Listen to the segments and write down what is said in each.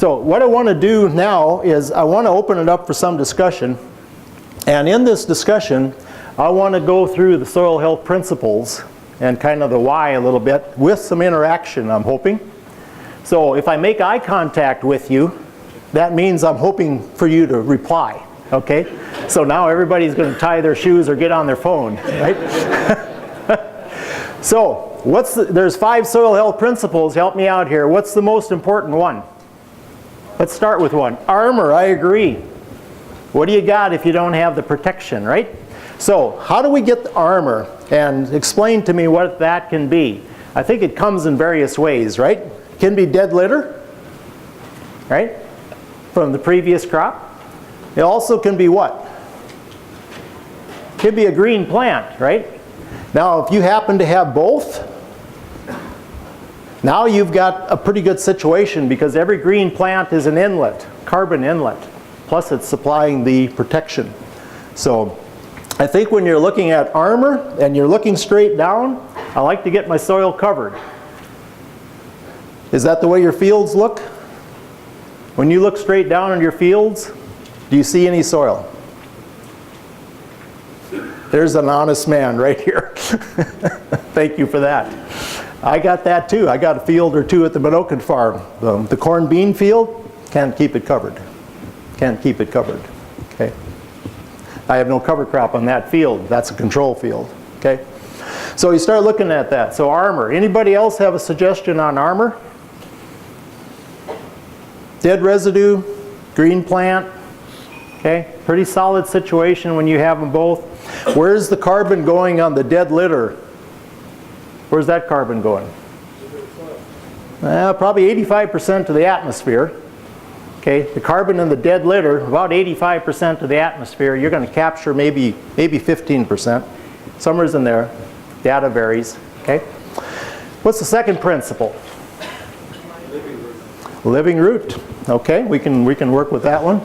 So what I want to do now is I want to open it up for some discussion. And in this discussion, I want to go through the soil health principles and kind of the why a little bit with some interaction, I'm hoping. So if I make eye contact with you, that means I'm hoping for you to reply, okay? So now everybody's going to tie their shoes or get on their phone, right? So there's 5 soil health principles. Help me out here. What's the most important one? Let's start with one. Armor, I agree. What do you got if you don't have the protection, right? So how do we get the armor? And explain to me what that can be. I think it comes in various ways, right? It can be dead litter, right? From the previous crop. It also can be what? It can be a green plant, right? Now if you happen to have both, now you've got a pretty good situation because every green plant is an inlet, carbon inlet. Plus it's supplying the protection. So I think when you're looking at armor and you're looking straight down, I like to get my soil covered. Is that the way your fields look? When you look straight down on your fields, do you see any soil? There's an honest man right here. Thank you for that. I got that too. I got a field or two at the Minokan farm. The corn bean field, can't keep it covered. Can't keep it covered. Okay. I have no cover crop on that field. That's a control field. Okay. So you start looking at that. So armor. Anybody else have a suggestion on armor? Dead residue, green plant. Okay. Pretty solid situation when you have them both. Where's the carbon going on the dead litter? Where's that carbon going? Probably 85% to the atmosphere. Okay, the carbon in the dead litter, about 85% of the atmosphere. You're going to capture maybe 15%. Somewhere's in there. Data varies. Okay. What's the second principle? Living root. Living root. Okay, we can work with that one.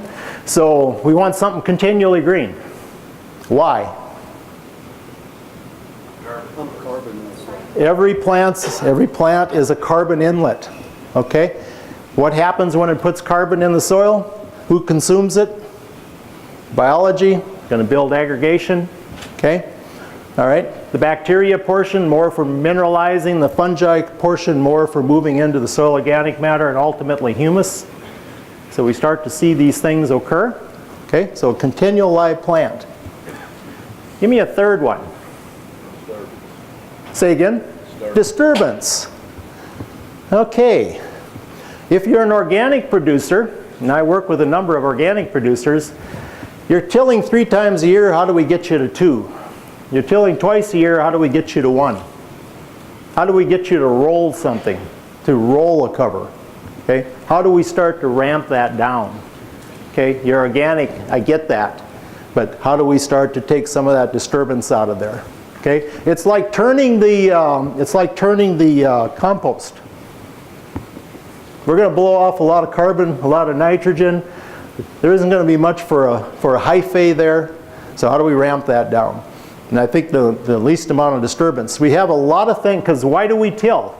So we want something continually green. Why? Carbon. Every plant is a carbon inlet. Okay. What happens when it puts carbon in the soil? Who consumes it? Biology, going to build aggregation. Okay? All right. The bacteria portion, more for mineralizing. The fungi portion, more for moving into the soil organic matter and ultimately humus. So we start to see these things occur. Okay? So a continual live plant. Give me a third one. Say again? Disturbance. Okay. If you're an organic producer, and I work with a number of organic producers, you're tilling 3 times a year, how do we get you to 2? You're tilling twice a year, how do we get you to 1? How do we get you to roll something, to roll a cover? Okay? How do we start to ramp that down? Okay, you're organic, I get that, but how do we start to take some of that disturbance out of there? Okay, it's like turning the compost. We're going to blow off a lot of carbon, a lot of nitrogen. There isn't going to be much for a hyphae there. So how do we ramp that down? And I think the least amount of disturbance. We have a lot of things, because why do we till?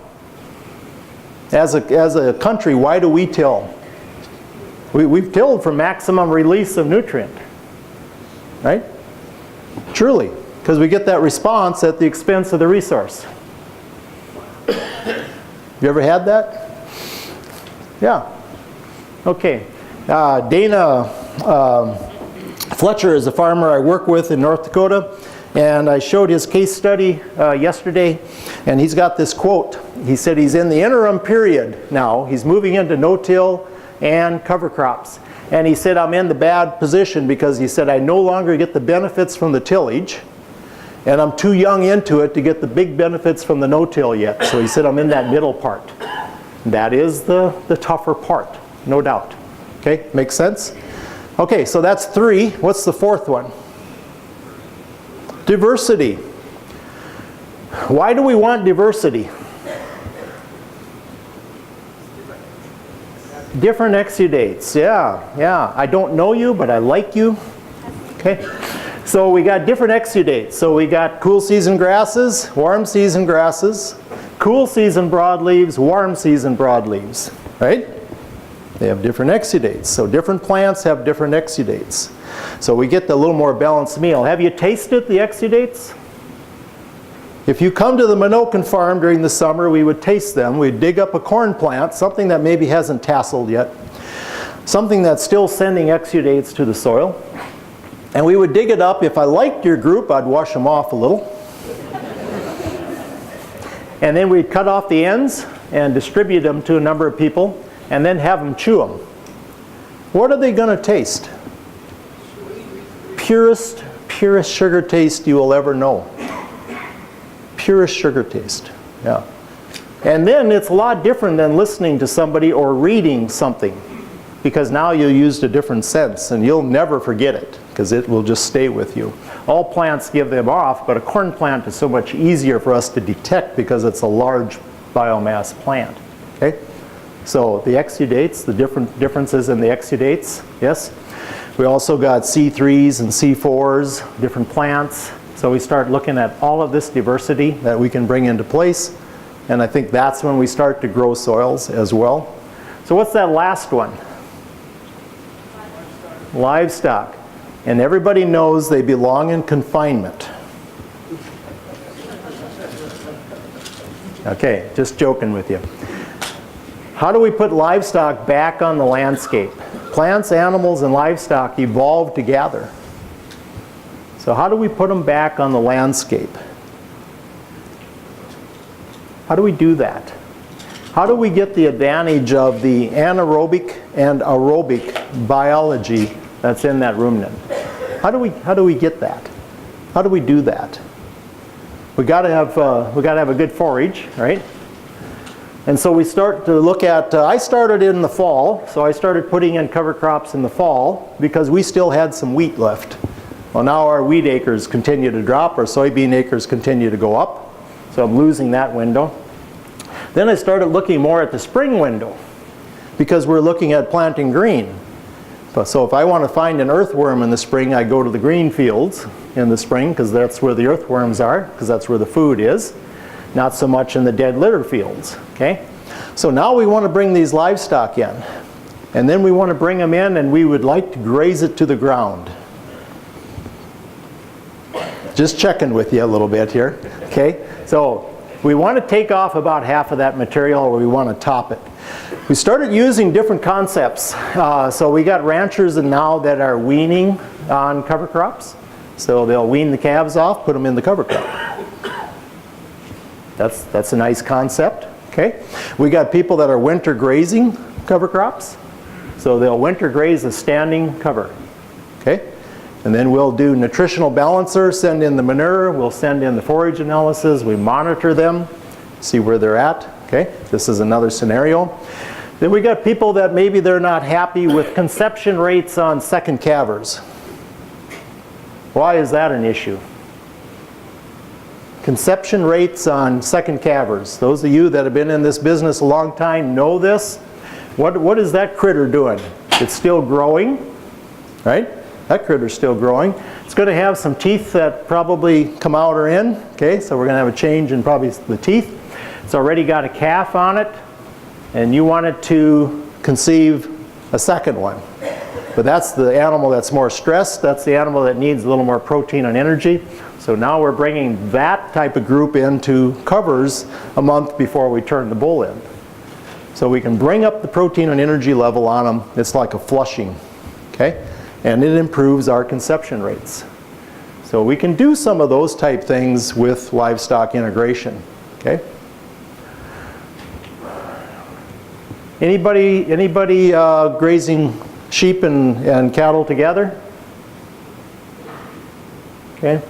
As a country, why do we till? We've tilled for maximum release of nutrient. Right? Truly. Because we get that response at the expense of the resource. You ever had that? Yeah. Okay. Dana Fletcher is a farmer I work with in North Dakota, and I showed his case study yesterday, and he's got this quote. He said he's in the interim period now. He's moving into no-till and cover crops. And he said, I'm in the bad position because he said, I no longer get the benefits from the tillage, and I'm too young into it to get the big benefits from the no-till yet. So he said, I'm in that middle part. That is the tougher part, no doubt. Okay, makes sense? Okay, so that's 3. What's the 4th one? Diversity. Why do we want diversity? Different exudates. Yeah. I don't know you, but I like you. Okay. So we got different exudates. So we got cool season grasses, warm season grasses, cool season broadleaves, warm season broadleaves, right? They have different exudates. So different plants have different exudates. So we get a little more balanced meal. Have you tasted the exudates? If you come to the Minokan farm during the summer, we would taste them. We'd dig up a corn plant, something that maybe hasn't tasseled yet, something that's still sending exudates to the soil. And we would dig it up. If I liked your group, I'd wash them off a little. And then we'd cut off the ends and distribute them to a number of people, and then have them chew them. What are they going to taste? Purest sugar taste you will ever know. Purest sugar taste. Yeah. And then it's a lot different than listening to somebody or reading something, because now you used a different sense, and you'll never forget it because it will just stay with you. All plants give them off, but a corn plant is so much easier for us to detect because it's a large biomass plant. Okay? So the exudates, the differences in the exudates, yes. We also got C3s and C4s, different plants. So we start looking at all of this diversity that we can bring into place. And I think that's when we start to grow soils as well. So what's that last one? Livestock. And everybody knows they belong in confinement. Okay, just joking with you. How do we put livestock back on the landscape? Plants, animals, and livestock evolved together. So how do we put them back on the landscape? How do we do that? How do we get the advantage of the anaerobic and aerobic biology that's in that ruminant? How do we get that? How do we do that? We got to have a good forage, right? And so we start to look at, I started in the fall, so I started putting in cover crops in the fall because we still had some wheat left. Well, now our wheat acres continue to drop, our soybean acres continue to go up, so I'm losing that window. Then I started looking more at the spring window because we're looking at planting green. So if I want to find an earthworm in the spring, I go to the green fields in the spring because that's where the earthworms are, because that's where the food is. Not so much in the dead litter fields, okay? So now we want to bring these livestock in. And then we want to bring them in and we would like to graze it to the ground. Just checking with you a little bit here, okay? So we want to take off about half of that material, or we want to top it. We started using different concepts. So we got ranchers now that are weaning on cover crops. So they'll wean the calves off, put them in the cover crop. That's a nice concept, okay? We got people that are winter grazing cover crops. So they'll winter graze a standing cover, okay? And then we'll do nutritional balancer, send in the manure, we'll send in the forage analysis, we monitor them, see where they're at, okay? This is another scenario. Then we got people that maybe they're not happy with conception rates on second calvers. Why is that an issue? Conception rates on second calvers. Those of you that have been in this business a long time know this. What is that critter doing? It's still growing, right? That critter's still growing. It's going to have some teeth that probably come out or in. Okay, so we're going to have a change in probably the teeth. It's already got a calf on it, and you want it to conceive a second one. But that's the animal that's more stressed. That's the animal that needs a little more protein and energy. So now we're bringing that type of group into covers a month before we turn the bull in. So we can bring up the protein and energy level on them. It's like a flushing, okay? And it improves our conception rates. So we can do some of those type things with livestock integration, okay? Anybody grazing sheep and cattle together? Okay.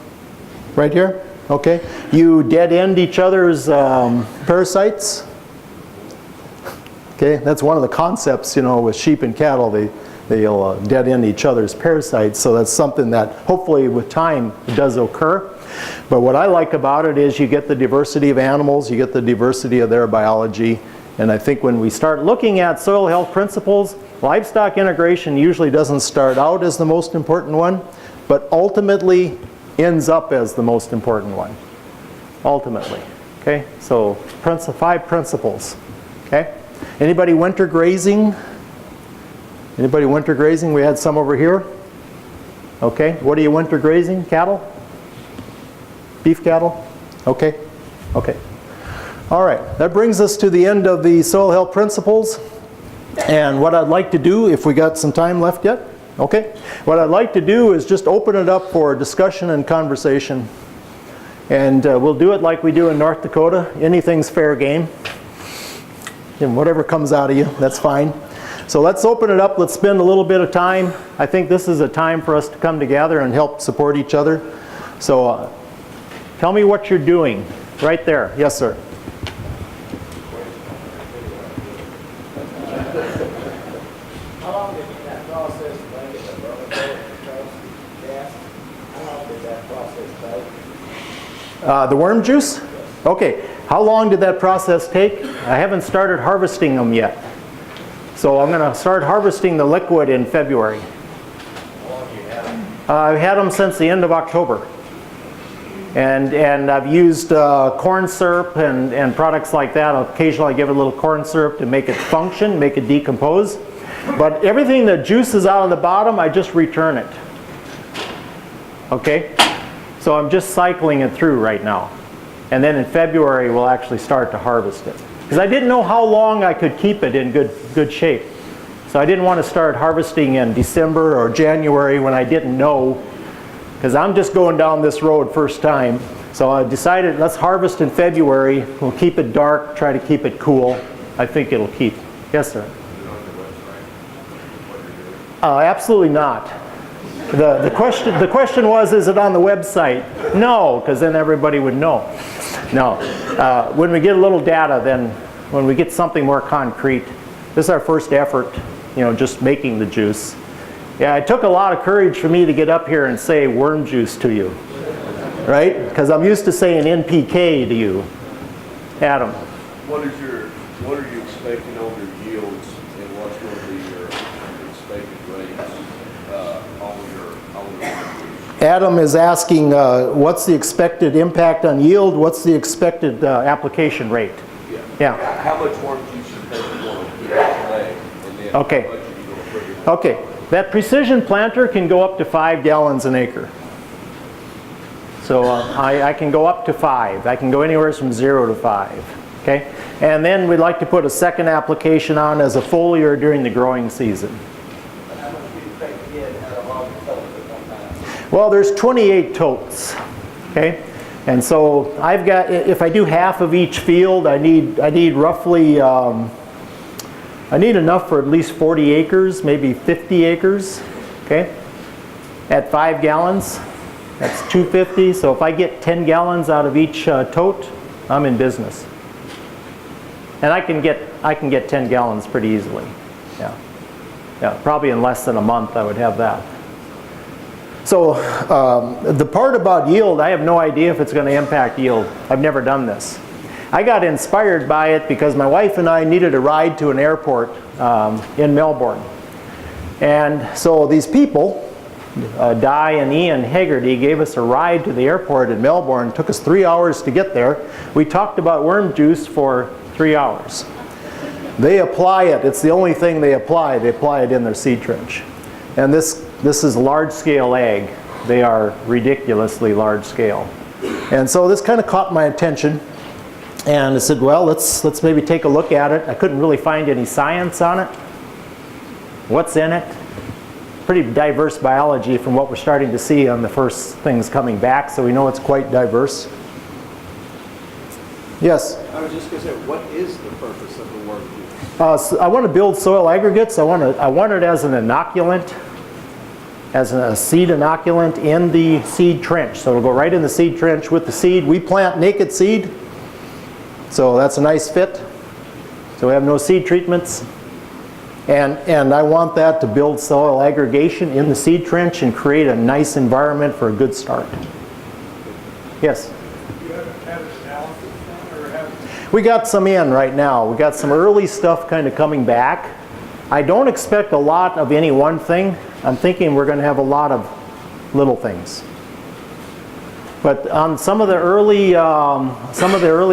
Right here? Okay. You dead end each other's parasites? Okay, that's one of the concepts, you know, with sheep and cattle. They'll dead end each other's parasites, so that's something that hopefully with time it does occur. But what I like about it is you get the diversity of animals, you get the diversity of their biology, and I think when we start looking at soil health principles, livestock integration usually doesn't start out as the most important one, but ultimately ends up as the most important one. Ultimately. Okay? So 5 principles. Okay? Anybody winter grazing Anybody winter grazing? We had some over here. Okay, what are you winter grazing? Cattle? Beef cattle? Okay, okay. All right, that brings us to the end of the soil health principles. And what I'd like to do, if we got some time left yet, okay. What I'd like to do is just open it up for discussion and conversation. And we'll do it like we do in North Dakota. Anything's fair game. And whatever comes out of you, that's fine. So let's open it up. Let's spend a little bit of time. I think this is a time for us to come together and help support each other. So tell me what you're doing right there. Yes, sir. How long did that process take? How long did that process take? The worm juice? Okay. How long did that process take? I haven't started harvesting them yet. So I'm going to start harvesting the liquid in February. How long have you had them? I've had them since the end of October. And I've used corn syrup and products like that. I'll occasionally give it a little corn syrup to make it function, make it decompose. But everything that juices out of the bottom, I just return it. Okay? So I'm just cycling it through right now. And then in February, we'll actually start to harvest it. Because I didn't know how long I could keep it in good shape. So I didn't want to start harvesting in December or January when I didn't know. Because I'm just going down this road first time. So I decided let's harvest in February. We'll keep it dark, try to keep it cool. I think it'll keep. Yes, sir? Absolutely not. The question was, is it on the website? No, because then everybody would know. No. When we get a little data, then when we get something more concrete, this is our first effort, just making the juice. Yeah, it took a lot of courage for me to get up here and say worm juice to you, right? Because I'm used to saying NPK to you. Adam. What are you expecting on your yields, and what's going to be your expected rates on your Adam is asking, what's the expected impact on yield? What's the expected application rate? Yeah. How much worm juice you think you want to get today, and then Okay. how much are you going to put in? Okay. That precision planter can go up to 5 gallons an acre. So I can go up to 5. I can go anywhere from 0 to 5. Okay? And then we'd like to put a second application on as a foliar during the growing season. How much do you expect to get and how long it takes at one time? Well, there's 28 totes. Okay? And so I've got, if I do half of each field, I need roughly, I need enough for at least 40 acres, maybe 50 acres. Okay? At 5 gallons, that's 250. So if I get 10 gallons out of each tote, I'm in business. And I can get 10 gallons pretty easily. Yeah. Yeah, probably in less than a month I would have that. So the part about yield, I have no idea if it's going to impact yield. I've never done this. I got inspired by it because my wife and I needed a ride to an airport in Melbourne. And so these people, Di and Ian Haggerty, gave us a ride to the airport in Melbourne. It took us 3 hours to get there. We talked about worm juice for 3 hours. They apply it. It's the only thing they apply. They apply it in their seed trench. And this is large-scale ag. They are ridiculously large-scale. And so this kind of caught my attention. And I said, well, let's maybe take a look at it. I couldn't really find any science on it. What's in it? Pretty diverse biology from what we're starting to see on the first things coming back, so we know it's quite diverse. Yes? I was just going to say, what is the purpose of the worm juice? So I want to build soil aggregates. I want it as an inoculant, as a seed inoculant in the seed trench. So it'll go right in the seed trench with the seed. We plant naked seed, so that's a nice fit. So we have no seed treatments. And I want that to build soil aggregation in the seed trench and create a nice environment for a good start. Yes? You haven't had an analysis done, or have? We got some in right now. We got some early stuff kind of coming back. I don't expect a lot of any one thing. I'm thinking we're going to have a lot of little things. But on some of the early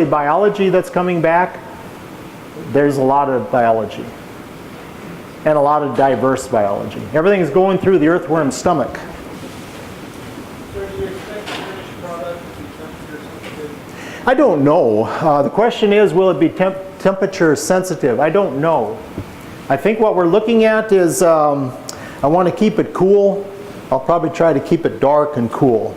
biology that's coming back, there's a lot of biology. and a lot of diverse biology. Everything's going through the earthworm's stomach. So do you expect the finished product to be temperature sensitive? I don't know. The question is, will it be temperature sensitive? I don't know. I think what we're looking at is, I want to keep it cool. I'll probably try to keep it dark and cool.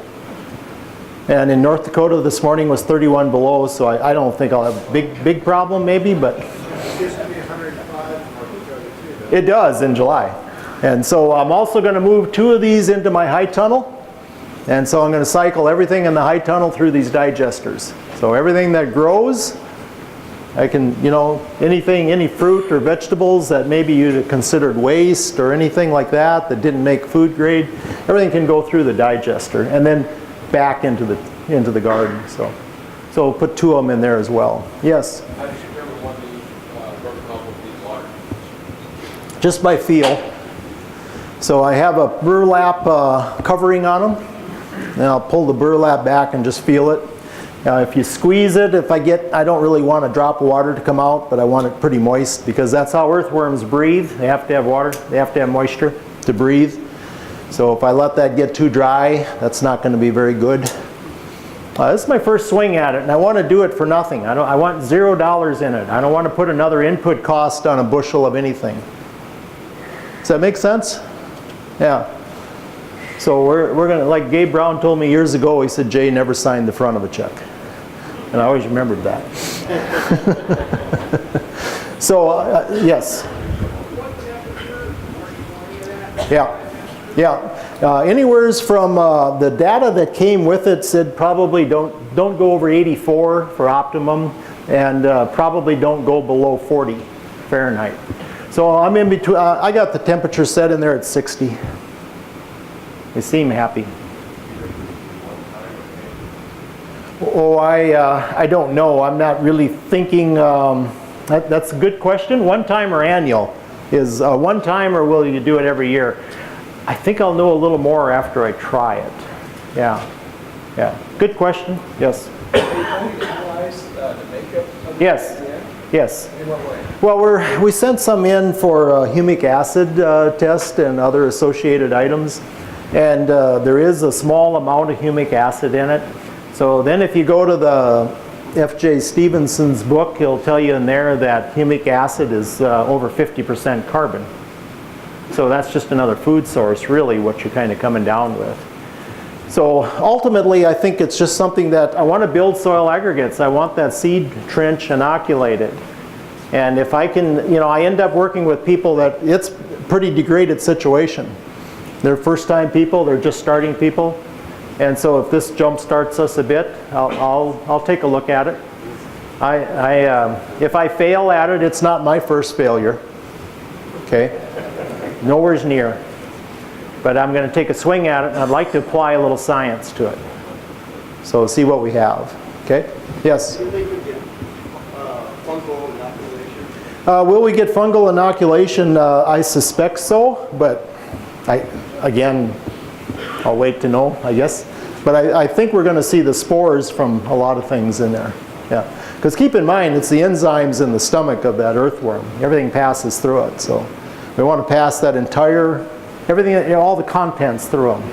And in North Dakota this morning was 31 below, so I don't think I'll have a big problem maybe, but It used to be 105 in North Dakota too, though. it does in July. And so I'm also going to move 2 of these into my high tunnel. And so I'm going to cycle everything in the high tunnel through these digesters. So everything that grows, I can, you know, anything, any fruit or vegetables that maybe you'd have considered waste or anything like that that didn't make food grade, everything can go through the digester and then back into the garden. So we'll put 2 of them in there as well. Yes? How did you remember when these vertical with these water? Just by feel. So I have a burlap covering on them, and I'll pull the burlap back and just feel it. If you squeeze it, I don't really want a drop of water to come out, but I want it pretty moist because that's how earthworms breathe. They have to have water, they have to have moisture to breathe. So if I let that get too dry, that's not going to be very good. This is my first swing at it, and I want to do it for nothing. I want $0 in it. I don't want to put another input cost on a bushel of anything. Does that make sense? Yeah. So we're going to, like Gabe Brown told me years ago, he said, Jay never signed the front of a check. And I always remembered that. So, yes. Yeah. Yeah. Anywheres from the data that came with it said probably don't go over 84 for optimum, and probably don't go below 40 Fahrenheit. So I'm in between. I got the temperature set in there at 60. They seem happy. Oh, I don't know. I'm not really thinking. That's a good question. One time or annual? Is one time, or will you do it every year? I think I'll know a little more after I try it. Yeah. Good question. Yes. Are you going to utilize the makeup of Yes. the end? Yes. In what way? Well, we sent some in for humic acid test and other associated items. And there is a small amount of humic acid in it. So then if you go to the F.J. Stevenson's book, he'll tell you in there that humic acid is over 50% carbon. So that's just another food source, really, what you're kind of coming down with. So ultimately, I think it's just something that I want to build soil aggregates. I want that seed trench inoculated. And if I can, I end up working with people that it's pretty degraded situation. They're first-time people, they're just starting people. And so if this jump starts us a bit, I'll take a look at it. If I fail at it, it's not my first failure. Okay? Nowhere's near. But I'm going to take a swing at it, and I'd like to apply a little science to it. So see what we have. Okay? Yes? Do you think we get fungal inoculation? Will we get fungal inoculation? I suspect so, but again, I'll wait to know, I guess. But I think we're going to see the spores from a lot of things in there. Yeah. Because keep in mind, it's the enzymes in the stomach of that earthworm. Everything passes through it. So we want to pass that entire, everything, all the contents through them.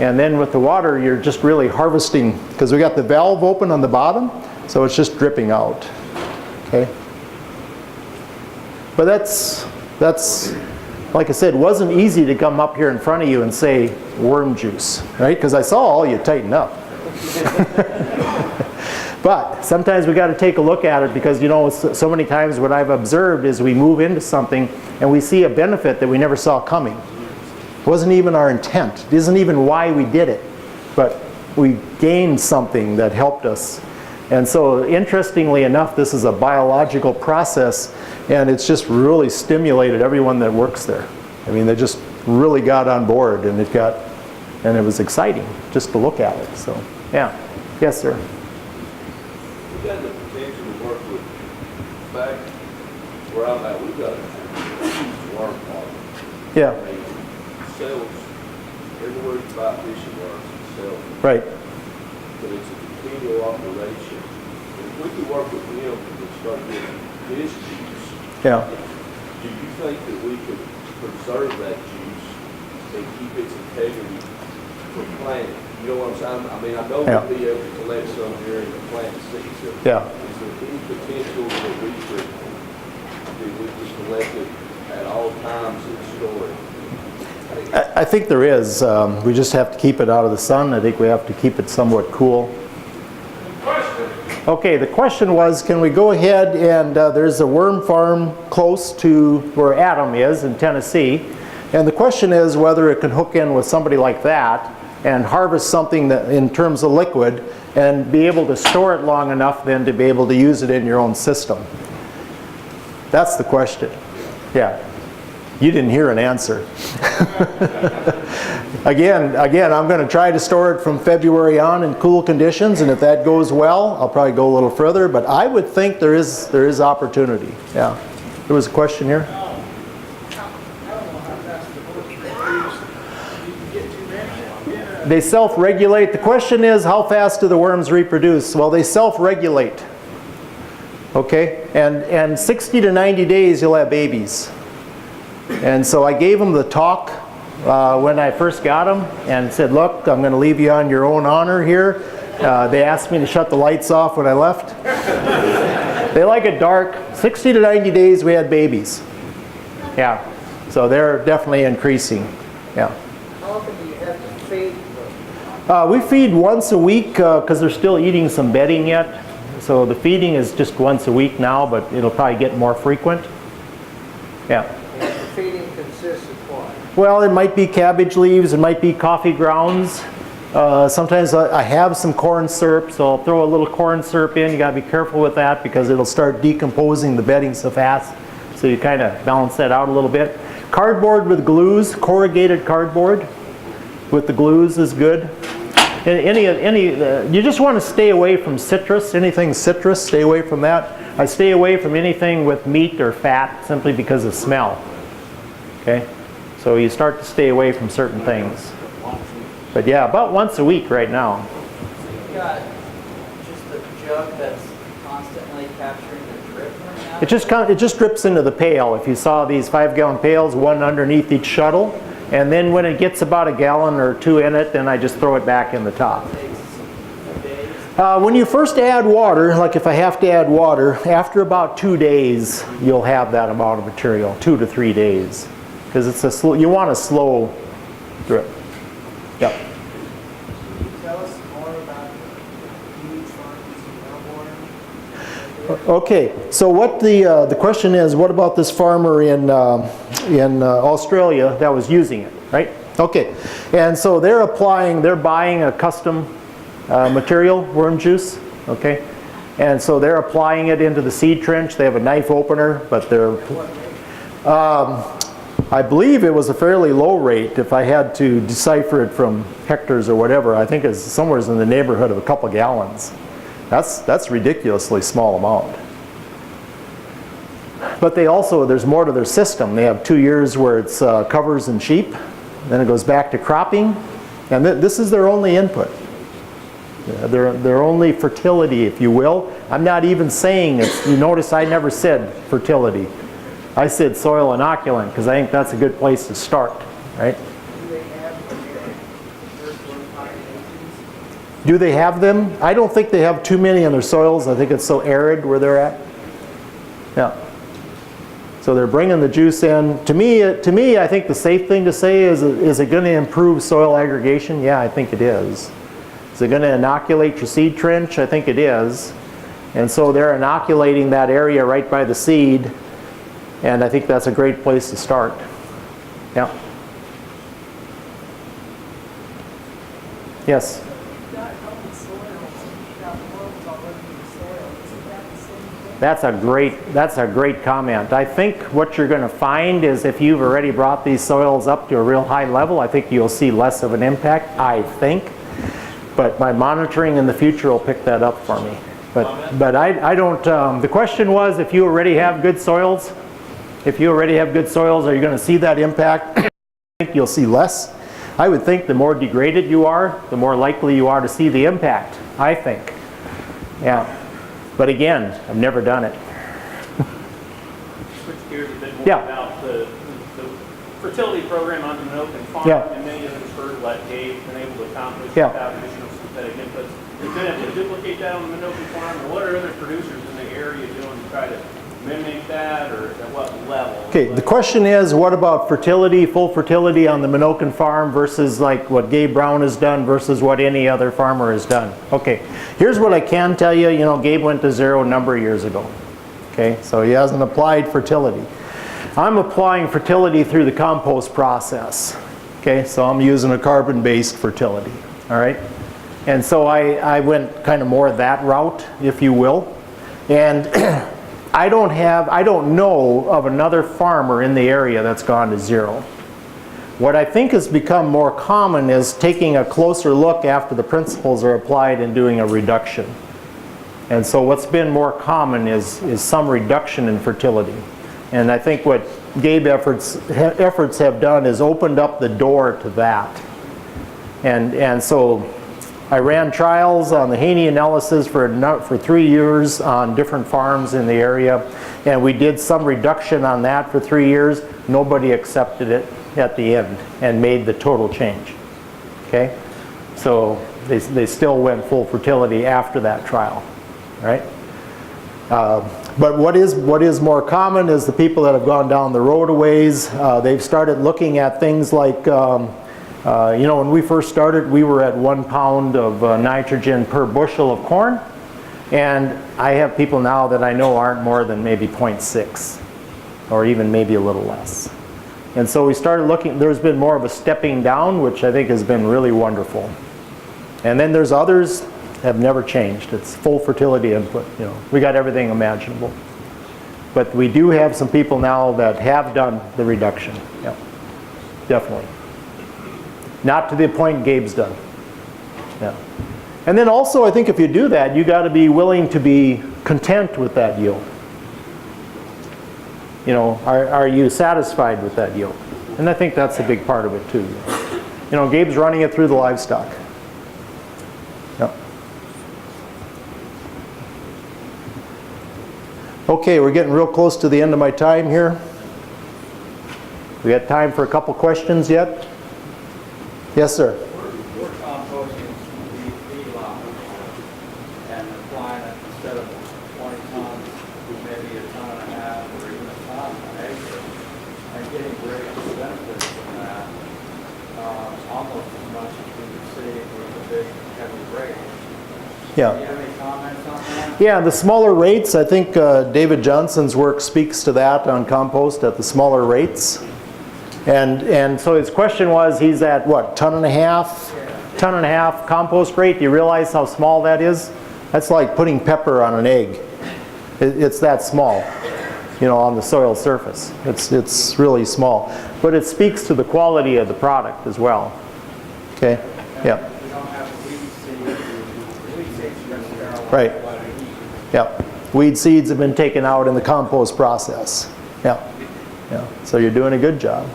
And then with the water, you're just really harvesting, because we got the valve open on the bottom, so it's just dripping out. Okay. But that's like I said, it wasn't easy to come up here in front of you and say worm juice, right? Because I saw all you tighten up. But sometimes we got to take a look at it, because so many times what I've observed is we move into something and we see a benefit that we never saw coming. It wasn't even our intent. It isn't even why we did it. But we gained something that helped us. And so interestingly enough, this is a biological process, and it's just really stimulated everyone that works there. I mean, they just really got on board, and it was exciting just to look at it. So, yeah. Yes, sir. We got the potential to work with, in fact, where I'm at, we've got a huge worm problem. Yeah. I mean, cells, everywhere you buy fishing worms, cells. Right. But it's a continual operation. And if we could work with them and start getting fish juice, Yeah. do you think that we could preserve that juice and keep its integrity for planting? You know what I'm saying? I mean, I know Yeah. we'll be able to collect some during the planting season. Yeah. Is there any potential that we could collect it at all times and store it? I think there is. We just have to keep it out of the sun. I think we have to keep it somewhat cool. Okay, the question was, can we go ahead and there's a worm farm close to where Adam is in Tennessee, and the question is whether it can hook in with somebody like that and harvest something that, in terms of liquid, and be able to store it long enough then to be able to use it in your own system. That's the question. Yeah. You didn't hear an answer. Again, I'm going to try to store it from February on in cool conditions, and if that goes well, I'll probably go a little further, but I would think there is opportunity. Yeah. There was a question here? I don't know how fast the worms reproduce. You can get too many. Yeah. They self-regulate. The question is, how fast do the worms reproduce? Well, they self-regulate. Okay? And 60 to 90 days you'll have babies. And so I gave them the talk when I first got them and said, look, I'm going to leave you on your own honor here. They asked me to shut the lights off when I left. They like it dark. 60 to 90 days we had babies. Yeah. So they're definitely increasing. Yeah. How often do you have to feed them? We feed once a week because they're still eating some bedding yet. So the feeding is just once a week now, but it'll probably get more frequent. Yeah. And the feeding consists of what? Well, it might be cabbage leaves, it might be coffee grounds. Sometimes I have some corn syrup, so I'll throw a little corn syrup in. You got to be careful with that because it'll start decomposing the bedding so fast. So you kind of balance that out a little bit. Cardboard with glues, corrugated cardboard with the glues is good. You just want to stay away from citrus. Anything citrus, stay away from that. I stay away from anything with meat or fat simply because of smell. Okay, so you start to stay away from certain things. But yeah, about once a week right now. So you've got just a jug that's constantly capturing the drip coming out? It just drips into the pail. If you saw these 5-gallon pails, one underneath each shuttle, and then when it gets about a gallon or two in it, then I just throw it back in the top. It takes days. When you first add water, like if I have to add water, after about 2 days, you'll have that amount of material, 2 to 3 days, because you want a slow drip. Yep. Can you tell us more about the huge farms in Melbourne? Okay, so what the question is, what about this farmer in Australia that was using it, right? Okay, and so they're buying a custom material, worm juice, okay? And so they're applying it into the seed trench. They have a knife opener, but they're, I believe it was a fairly low rate if I had to decipher it from hectares or whatever. I think it's somewhere in the neighborhood of a couple gallons. That's ridiculously small amount. But there's more to their system. They have 2 years where it's covers and sheep. Then it goes back to cropping. And this is their only input. Their only fertility, if you will. I'm not even saying it. You notice I never said fertility. I said soil inoculant because I think that's a good place to start, right? Do they have the first worm populations? Do they have them? I don't think they have too many in their soils. I think it's so arid where they're at. Yeah. So they're bringing the juice in. To me, I think the safe thing to say is it going to improve soil aggregation? Yeah, I think it is. Is it going to inoculate your seed trench? I think it is. And so they're inoculating that area right by the seed. And I think that's a great place to start. Yeah. Yes? That's a great comment. I think what you're going to find is if you've already brought these soils up to a real high level, I think you'll see less of an impact, I think. But my monitoring in the future will pick that up for me. But I don't, the question was if you already have good soils, are you going to see that impact? I think you'll see less. I would think the more degraded you are, the more likely you are to see the impact, I think. Yeah. But again, I've never done it. Switch gears a bit more. Yeah. about the fertility program on the Minokan farm, Yeah. and many of them heard what Dave's been able to accomplish Yeah. without additional synthetic inputs. We've been able to duplicate that on the Minokan farm, and what are other producers in the area doing to try to mimic that, or at what level? Okay, the question is, what about fertility, full fertility on the Minokan farm versus like what Gabe Brown has done versus what any other farmer has done? Okay, here's what I can tell you. You know, Gabe went to zero a number of years ago. Okay, so he hasn't applied fertility. I'm applying fertility through the compost process. Okay, so I'm using a carbon-based fertility. All right, and so I went kind of more that route, if you will, and I don't know of another farmer in the area that's gone to zero. What I think has become more common is taking a closer look after the principles are applied and doing a reduction. And so what's been more common is some reduction in fertility. And I think what Gabe efforts have done is opened up the door to that. And so I ran trials on the Haney analysis for 3 years on different farms in the area, and we did some reduction on that for 3 years. Nobody accepted it at the end and made the total change. Okay, so they still went full fertility after that trial, right? But what is more common is the people that have gone down the road a ways. They've started looking at things like you know, when we first started, we were at 1 pound of nitrogen per bushel of corn, and I have people now that I know aren't more than maybe 0.6, or even maybe a little less. And so we started looking, there's been more of a stepping down, which I think has been really wonderful. And then there's others have never changed. It's full fertility input, you know. We got everything imaginable. But we do have some people now that have done the reduction. Yeah, definitely. Not to the point Gabe's done. Yeah. And then also, I think if you do that, you got to be willing to be content with that yield. You know, are you satisfied with that yield? And I think that's a big part of it too. You know, Gabe's running it through the livestock. Yeah. Okay, we're getting real close to the end of my time here. We got time for a couple questions yet? Yes, sir. We're composting the feedlot and applying it instead of 20 tons, maybe a ton and a half or even a ton an acre, and getting great benefits from that, almost as much as we would see with a big heavy rate. Yeah. Do you have any comments on that? Yeah, the smaller rates, I think David Johnson's work speaks to that on compost at the smaller rates. And so his question was, he's at what, ton and a half compost rate? Do you realize how small that is? That's like putting pepper on an egg. It's that small, you know, on the soil surface. It's really small. But it speaks to the quality of the product as well. Okay, yeah. We don't have a weed seed. The weed seeds are going to sterilize Right. what we eat. Yep. Weed seeds have been taken out in the compost process. Yeah. Yeah. So you're doing a good job.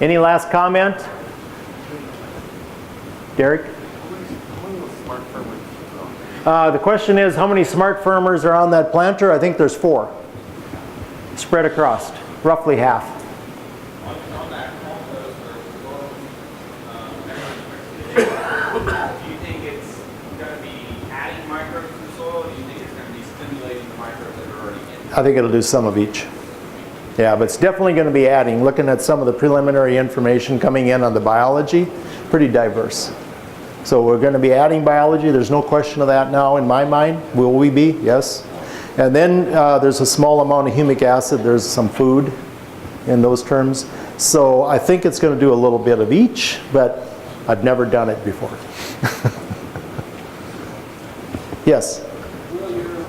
Any last comment? Derek? The question is, how many smart farmers are on that planter? I think there's 4. Spread across, roughly half. On that compost or do you think it's going to be adding microbes to the soil, or do you think it's going to be stimulating the microbes that are already in there? I think it'll do some of each. Yeah, but it's definitely going to be adding. Looking at some of the preliminary information coming in on the biology, pretty diverse. So we're going to be adding biology. There's no question of that now in my mind. Will we be? Yes. And then there's a small amount of humic acid. There's some food in those terms. So I think it's going to do a little bit of each, but I've never done it before. Yes? Will your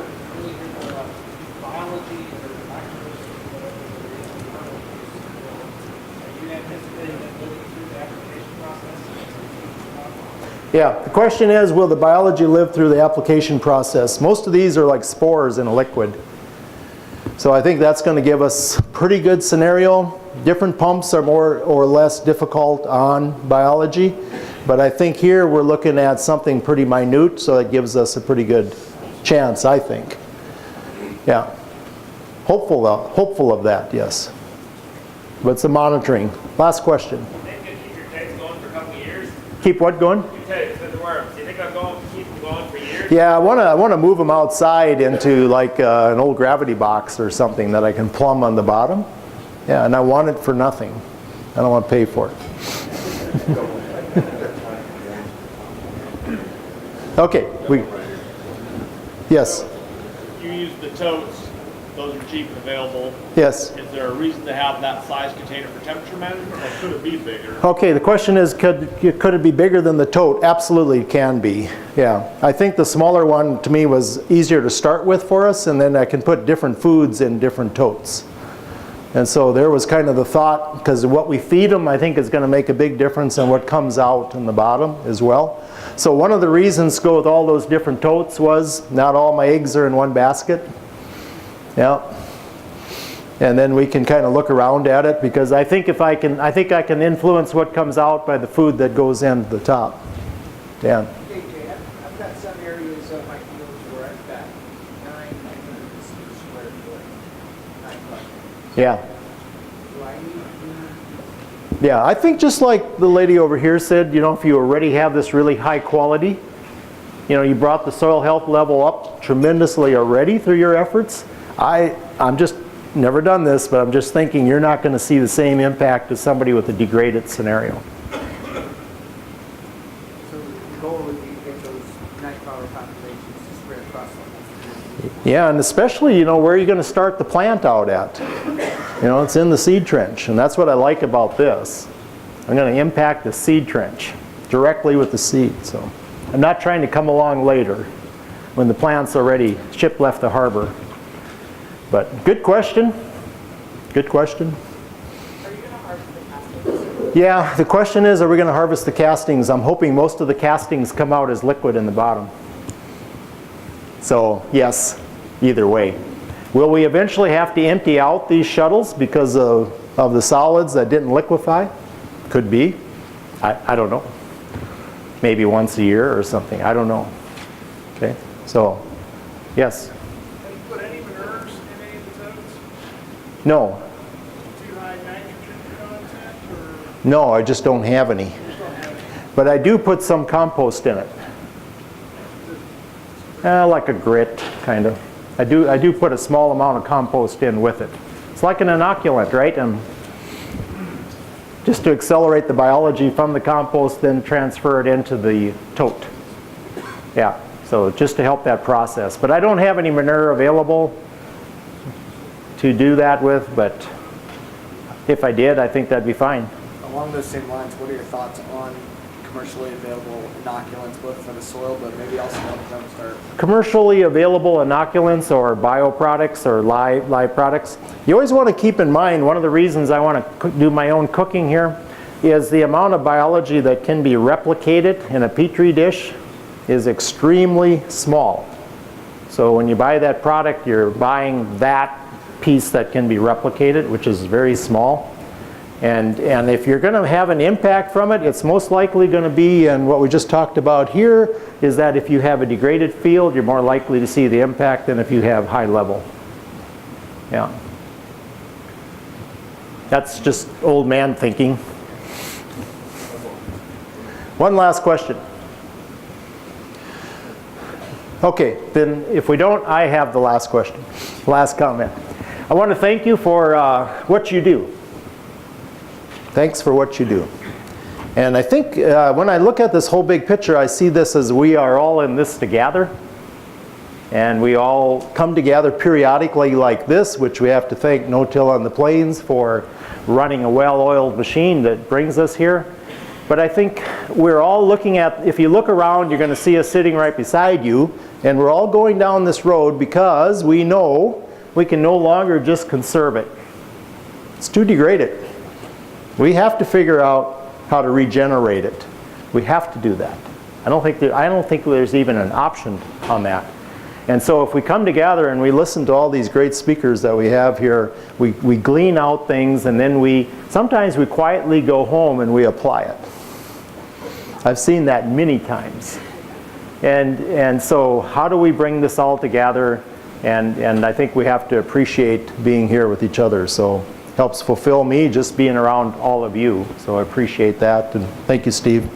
biology or microbes, are you anticipating that living through the application process? Yeah, the question is, will the biology live through the application process? Most of these are like spores in a liquid. So I think that's going to give us a pretty good scenario. Different pumps are more or less difficult on biology, but I think here we're looking at something pretty minute, so it gives us a pretty good chance, I think. Yeah. hopeful of that, yes. But it's the monitoring. Last question. Think you can keep your tanks going for a couple of years? Keep what going? You said the worms. Do you think I'll keep them going for years? Yeah, I want to move them outside into like an old gravity box or something that I can plumb on the bottom. Yeah, and I want it for nothing. I don't want to pay for it. Okay, yes, You use the totes, those are cheap and available. yes. Is there a reason to have that size container for temperature management, or could it be bigger? Okay, the question is, could it be bigger than the tote? Absolutely it can be, yeah. I think the smaller one to me was easier to start with for us, and then I can put different foods in different totes. And so there was kind of the thought, because what we feed them I think is going to make a big difference in what comes out in the bottom as well. So one of the reasons to go with all those different totes was not all my eggs are in one basket. Yeah. And then we can kind of look around at it, because I think I can influence what comes out by the food that goes in the top. Dan. Hey Jay, I've got some areas of my fields where I've got 900 square foot, 9 buckets. Yeah. Do I need to Yeah, I think just like the lady over here said, you know, if you already have this really high quality, you know, you brought the soil health level up tremendously already through your efforts. I'm just never done this, but I'm just thinking you're not going to see the same impact as somebody with a degraded scenario. So the goal would be to get those night crawler populations to spread across the whole field. Yeah, and especially, you know, where are you going to start the plant out at? You know, it's in the seed trench, and that's what I like about this. I'm going to impact the seed trench directly with the seed. So I'm not trying to come along later when the plant's already, ship left the harbor. But good question. Good question. Are you going to harvest the castings? Yeah, the question is, are we going to harvest the castings? I'm hoping most of the castings come out as liquid in the bottom. So yes, either way. Will we eventually have to empty out these shuttles because of the solids that didn't liquefy? Could be. I don't know. Maybe once a year or something. I don't know. Okay, so yes. Have you put any manures in any of the totes? No. Too high nitrogen content, or No, I just don't have any. just don't have any? But I do put some compost in it. Like a grit, kind of. I do put a small amount of compost in with it. It's like an inoculant, right? And just to accelerate the biology from the compost, then transfer it into the tote. Yeah, so just to help that process. But I don't have any manure available to do that with, but if I did, I think that'd be fine. Along those same lines, what are your thoughts on commercially available inoculants, both for the soil, but maybe also help them start? Commercially available inoculants or bioproducts or live products. You always want to keep in mind, one of the reasons I want to do my own cooking here is the amount of biology that can be replicated in a petri dish is extremely small. So when you buy that product, you're buying that piece that can be replicated, which is very small. And if you're going to have an impact from it, it's most likely going to be, and what we just talked about here, is that if you have a degraded field, you're more likely to see the impact than if you have high level. Yeah. That's just old man thinking. One last question. Okay, then if we don't, I have the last question, last comment. I want to thank you for what you do. Thanks for what you do. And I think when I look at this whole big picture, I see this as we are all in this together. And we all come together periodically like this, which we have to thank No-Till on the Plains for running a well-oiled machine that brings us here. But I think we're all looking at, if you look around, you're going to see us sitting right beside you. And we're all going down this road because we know we can no longer just conserve it. It's too degraded. We have to figure out how to regenerate it. We have to do that. I don't think there's even an option on that. And so if we come together and we listen to all these great speakers that we have here, we glean out things, and then sometimes we quietly go home and we apply it. I've seen that many times. And so how do we bring this all together And I think we have to appreciate being here with each other. So helps fulfill me just being around all of you. So I appreciate that, and thank you, Steve.